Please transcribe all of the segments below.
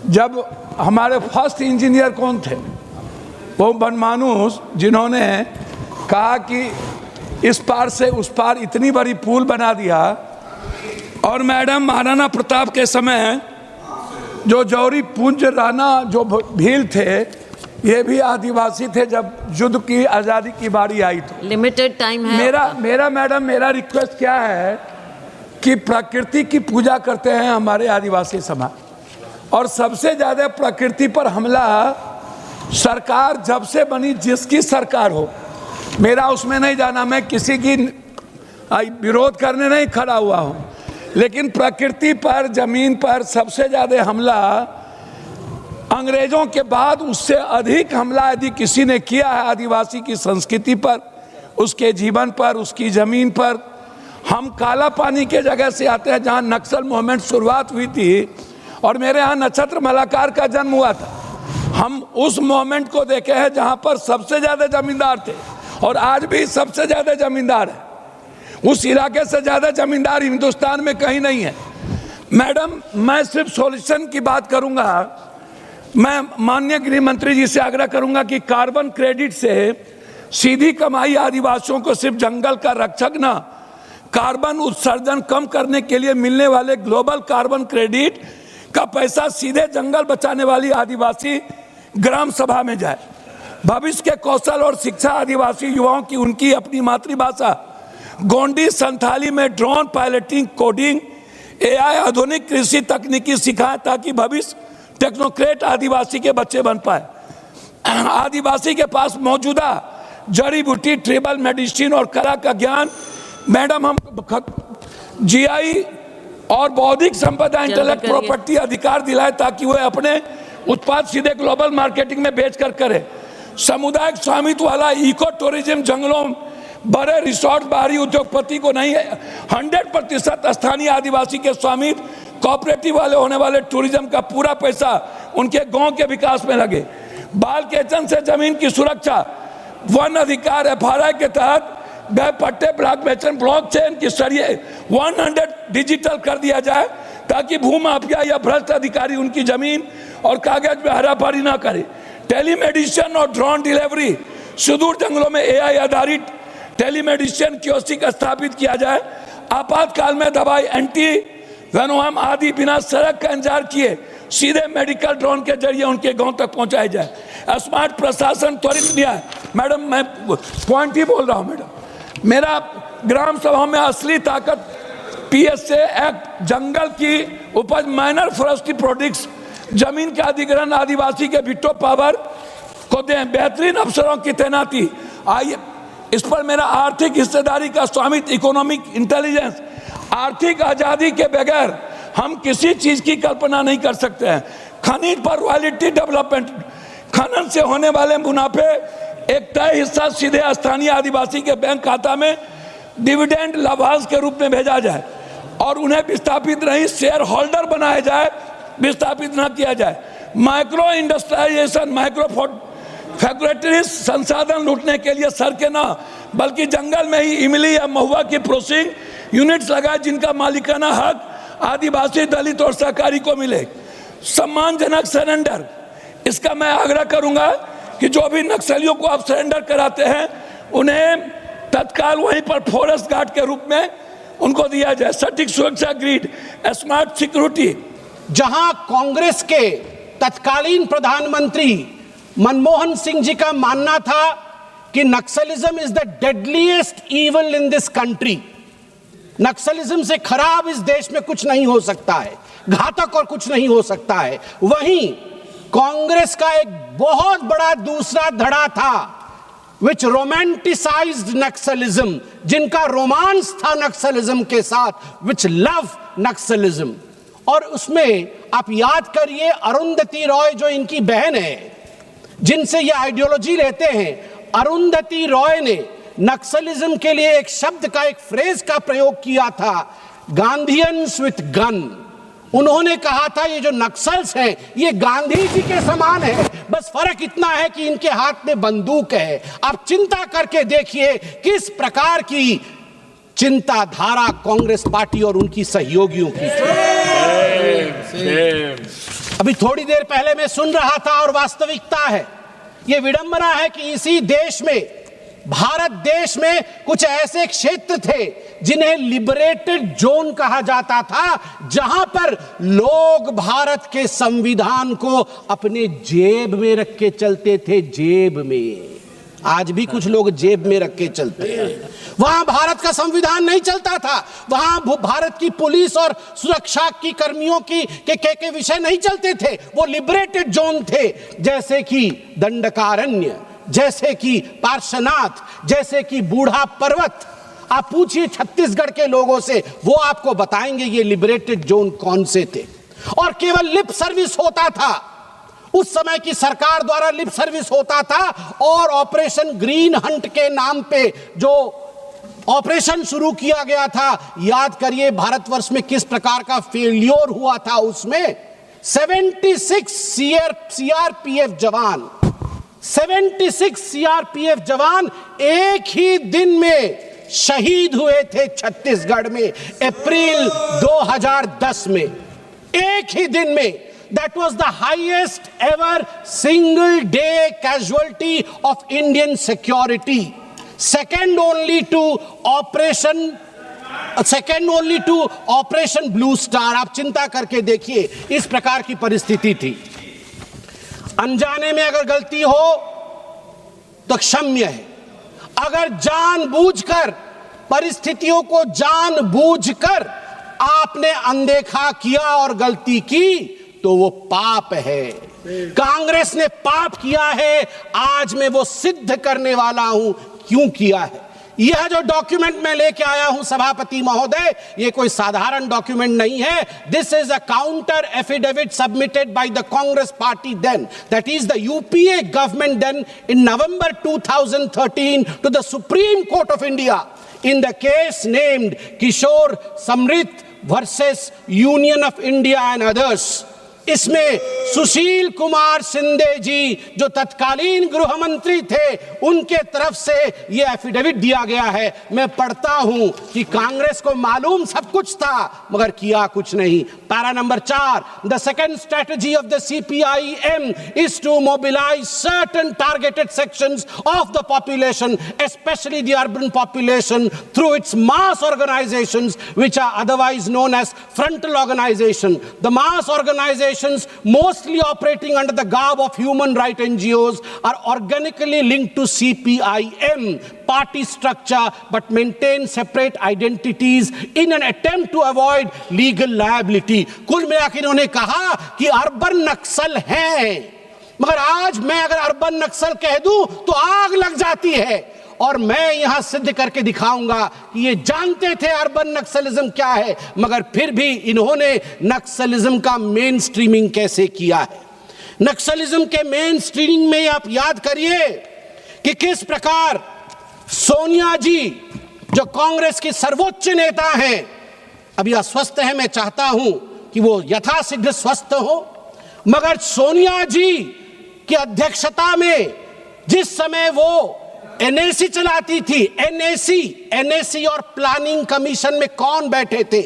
जब हमारे first engineer कौन थे, वो बनमानुस, जिन्होंने कहा कि इस पार से उस पार इतनी बड़ी पुल बना दिया। और मैडम महाराणा प्रताप के समय जो जौहरी पूंज राणा जो भील थे, ये भी आदिवासी थे जब युद्ध की आज़ादी की बारी आई। तो लिमिटेड टाइम है। मेरा रिक्वेस्ट क्या है कि प्रकृति की पूजा करते हैं हमारे आदिवासी समाज, और सबसे ज़्यादा प्रकृति पर हमला सरकार जब से बनी, जिसकी सरकार हो, मेरा उसमें नहीं जाना, मैं किसी की विरोध करने नहीं खड़ा हुआ हूँ, लेकिन प्रकृति पर, जमीन पर सबसे ज़्यादा हमला अंग्रेजों के बाद, उससे अधिक हमला यदि किसी ने किया है आदिवासी की संस्कृति पर, उसके जीवन पर, उसकी ज़मीन पर। हम काला पानी के जगह से आते हैं जहाँ नक्सल मूवमेंट शुरुआत हुई थी, और मेरे यहाँ नक्षत्र मलाकार का जन्म हुआ था। हम उस मूवमेंट को देखे हैं जहाँ पर सबसे ज़्यादा जमींदार थे, और आज भी सबसे ज़्यादा जमींदार है। उस इलाके से ज़्यादा जमींदार हिंदुस्तान में कहीं नहीं है। मैडम, मैं सिर्फ सॉल्यूशन की बात करूँगा। मैं माननीय गृह मंत्री जी से आग्रह करूँगा कि कार्बन क्रेडिट से सीधी कमाई आदिवासियों को सिर्फ जंगल का रक्षक ना, कार्बन उत्सर्जन कम करने के लिए मिलने वाले ग्लोबल कार्बन क्रेडिट का पैसा सीधे जंगल बचाने वाली आदिवासी ग्राम सभा में जाए। भविष्य के कौशल और शिक्षा आदिवासी युवाओं की उनकी अपनी मातृभाषा गोंडी संथाली में ड्रोन पायलटिंग, कोडिंग, एआई, आधुनिक कृषि तकनीकी सिखाएं, ताकि भविष्य टेक्नोक्रेट आदिवासी के बच्चे बन पाए। आदिवासी के पास मौजूदा जड़ी बूटी, ट्रिबल मेडिसिन और कला का ज्ञान, मैडम, हम जीआई और बौद्धिक संपदा, इंटेलेक्ट प्रॉपर्टी अधिकार दिलाए, ताकि वह अपने उत्पाद सीधे ग्लोबल मार्केटिंग में बेचकर करे। सामुदायिक स्वामित्व वाला इको टूरिज्म, जंगलों, बड़े रिसोर्ट बाहरी उद्योगपति को नहीं है, 100% स्थानीय आदिवासी के स्वामित्व, कोऑपरेटिव वाले होने वाले टूरिज्म का पूरा पैसा उनके गांव के विकास में लगे। बाल केचन से जमीन की सुरक्षा, वन अधिकार एफआरआई के तहत गए पट्टे ब्लॉकचेन के जरिए 100 डिजिटल कर दिया जाए, ताकि भूमाफिया या भ्रष्ट अधिकारी उनकी जमीन और कागज में हराफारी ना करे। टेलीमेडिसिन और ड्रोन डिलीवरी, सुदूर जंगलों में एआई आधारित टेलीमेडिसिन कियोस्क स्थापित किया जाए। आपातकाल में दवाई, एंटी वेनोम आदि बिना सड़क का इंतजार किए सीधे मेडिकल ड्रोन के जरिए उनके गांव तक पहुंचाया जाए। स्मार्ट प्रशासन, त्वरित न्याय। मैडम, मैं पॉइंट ही बोल रहा हूं। मैडम, मेरा ग्राम सभा में असली ताकत पीएसए एक्ट, जंगल की उपज, माइनर फॉरेस्ट्री प्रोडक्ट्स, जमीन का अधिग्रहण आदिवासी के विटो पावर को दें, बेहतरीन अफसरों की तैनाती। आइए, इस पर मेरा आर्थिक हिस्सेदारी का स्वामित्व, इकोनॉमिक इंटेलिजेंस। आर्थिक आज़ादी के बगैर हम किसी चीज़ की कल्पना नहीं कर सकते हैं। खनिज पर रॉयल्टी डेवलपमेंट, खनन से होने वाले मुनाफे एक तय हिस्सा सीधे स्थानीय आदिवासी के बैंक खाता में डिविडेंड लाभांश के रूप में भेजा जाए, और उन्हें विस्थापित नहीं, शेयर होल्डर बनाया जाए, विस्थापित न किया जाए। माइक्रो इंडस्ट्रियलाइजेशन, माइक्रो फैक्ट्रीज संसाधन लूटने के लिए सड़कें ना, बल्कि जंगल में ही इमली या महुआ की प्रोसेसिंग यूनिट्स लगाए, जिनका मालिकाना हक आदिवासी, दलित और सहकारी को मिले। सम्मानजनक सरेंडर, इसका मैं आग्रह करूंगा कि जो भी नक्सलियों को आप सरेंडर कराते हैं, उन्हें तत्काल वहीं पर फॉरेस्ट गार्ड के रूप में उनको दिया जाए। सटीक सुरक्षा ग्रिड, स्मार्ट सिक्योरिटी। जहां कांग्रेस के तत्कालीन प्रधानमंत्री मनमोहन सिंह जी का मानना था कि Naxalism is the deadliest evil in this country, Naxalism से खराब इस देश में कुछ नहीं हो सकता है, घातक और कुछ नहीं हो सकता है, वहीं कांग्रेस का एक बहुत बड़ा दूसरा धड़ा था विच रोमांटिसाइज्ड नक्सलिज्म, जिनका रोमांस था नक्सलिज्म के साथ, विच लव नक्सलिज्म। और उसमें आप याद करिए, अरुंधति रॉय जो इनकी बहन है, जिनसे ये आइडियोलॉजी लेते हैं, अरुंधति रॉय ने नक्सलिज्म के लिए एक शब्द का, एक फ्रेज का प्रयोग किया था, गांधीयंस विथ गन। उन्होंने कहा था ये जो नक्सल्स हैं ये गांधी जी के समान है, बस फर्क इतना है कि इनके हाथ में बंदूक है। आप चिंता करके देखिए किस प्रकार की चिंताधारा कांग्रेस पार्टी और उनकी सहयोगियों की। अभी थोड़ी देर पहले मैं सुन रहा था और वास्तविकता है, यह विडंबना है कि इसी देश में, भारत देश में कुछ ऐसे क्षेत्र थे जिन्हें लिबरेटेड जोन कहा जाता था, जहां पर लोग भारत के संविधान को अपने जेब में रख के चलते थे। जेब में, आज भी कुछ लोग जेब में रख के चलते हैं। वहां भारत का संविधान नहीं चलता था, वहां भारत की पुलिस और सुरक्षा की कर्मियों के विषय नहीं चलते थे। वो लिबरेटेड जोन थे, जैसे कि दंडकारण्य, जैसे कि पार्श्वनाथ, जैसे कि बूढ़ा पर्वत। आप पूछिए छत्तीसगढ़ के लोगों से, वो आपको बताएंगे ये लिबरेटेड जोन कौन से थे। और केवल लिप सर्विस होता था, उस समय की सरकार द्वारा लिप सर्विस होता था। और ऑपरेशन ग्रीन हंट के नाम पे जो ऑपरेशन शुरू किया गया था, याद करिए भारतवर्ष में किस प्रकार का फेल्योर हुआ था। उसमें 76 सीआरपीएफ जवान, 76 सीआरपीएफ जवान एक ही दिन में शहीद हुए थे छत्तीसगढ़ में, अप्रैल 2010 में। एक ही दिन में। That was the highest ever single day casualty of Indian security, second only to Operation Blue Star। आप चिंता करके देखिए, इस प्रकार की परिस्थिति थी। अनजाने में अगर गलती हो तो क्षम्य है, अगर जानबूझकर, परिस्थितियों को जानबूझकर आपने अनदेखा किया और गलती की तो वो पाप है। कांग्रेस ने पाप किया है, आज मैं वो सिद्ध करने वाला हूं क्यों किया है। यह जो डॉक्यूमेंट मैं लेके आया हूं सभापति महोदय, ये कोई साधारण डॉक्यूमेंट नहीं है। This is a counter affidavit submitted by the Congress party then, that is the UPA government then, in November 2013 to the Supreme Court of India in the case named Kishore Samrit versus Union of India and others। इसमें सुशील कुमार शिंदे जी जो तत्कालीन गृह मंत्री थे, उनके तरफ से यह एफिडेविट दिया गया है। मैं पढ़ता हूं कि कांग्रेस को मालूम सब कुछ था मगर किया कुछ नहीं। Para number 4, the second strategy of the CPIM is to mobilize certain targeted sections of the population, especially the urban population, through its mass organizations which are otherwise known as frontal organization. The mass organizations mostly operating under the garb of human rights NGOs are organically linked to CPIM party structure but maintain separate identities in an attempt to avoid legal liability। कुल मिलाकर इन्होंने कहा कि urban नक्सल हैं, मगर आज मैं अगर अर्बन नक्सल कह दूं तो आग लग जाती है। और मैं यहां सिद्ध करके दिखाऊंगा कि ये जानते थे अर्बन नक्सलिज्म क्या है, मगर फिर भी इन्होंने नक्सलिज्म का मेन स्ट्रीमिंग कैसे किया है। नक्सलिज्म के मेन स्ट्रीमिंग में आप याद करिए कि किस प्रकार सोनिया जी जो कांग्रेस की सर्वोच्च नेता हैं, अभी अस्वस्थ है, मैं चाहता हूं कि वो यथाशीघ्र स्वस्थ हो, मगर सोनिया जी की अध्यक्षता में जिस समय वो NAC चलाती थी, NAC और प्लानिंग कमीशन में कौन बैठे थे?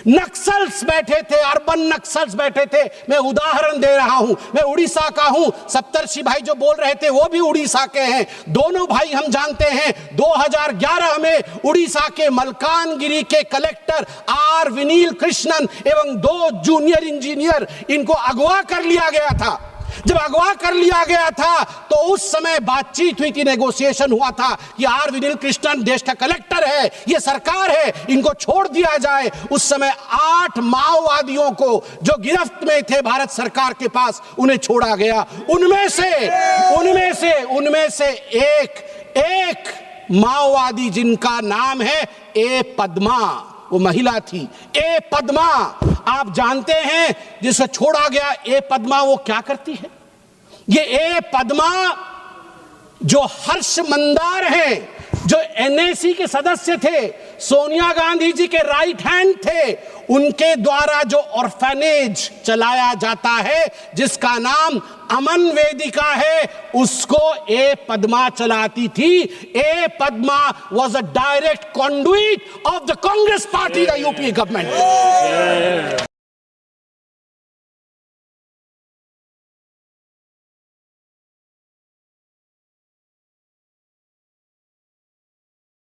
नक्सल्स बैठे थे, अर्बन नक्सल्स बैठे थे। मैं उदाहरण दे रहा हूं, मैं उड़ीसा का हूं, सप्तर्षि भाई जो बोल रहे थे वो भी उड़ीसा के हैं। दोनों भाई हम जानते हैं 2011 में उड़ीसा के मलकानगिरी के कलेक्टर R विनील कृष्णन एवं 2 जूनियर इंजीनियर, इनको अगवा कर लिया गया था। जब अगवा कर लिया गया था तो उस समय बातचीत हुई थी, नेगोशिएशन हुआ था कि R विनील कृष्णन देश का कलेक्टर है, ये सरकार है, इनको छोड़ दिया जाए। उस समय 8 माओवादियों को जो गिरफ्त में थे भारत सरकार के पास, उन्हें छोड़ा गया। उनमें से एक माओवादी जिनका नाम है ए पद्मा, वो महिला थी, ए पद्मा। आप जानते हैं जिसे छोड़ा गया ए पद्मा वो क्या करती है? ये ए पद्मा जो हर्ष मंदार हैं, जो NAC के सदस्य थे, सोनिया गांधी जी के राइट हैंड थे, उनके द्वारा जो ऑर्फेनेज चलाया जाता है जिसका नाम अमन वेदिका है, उसको ए पद्मा चलाती थी। ए Padma was a direct conduit of the Congress party, the UP government।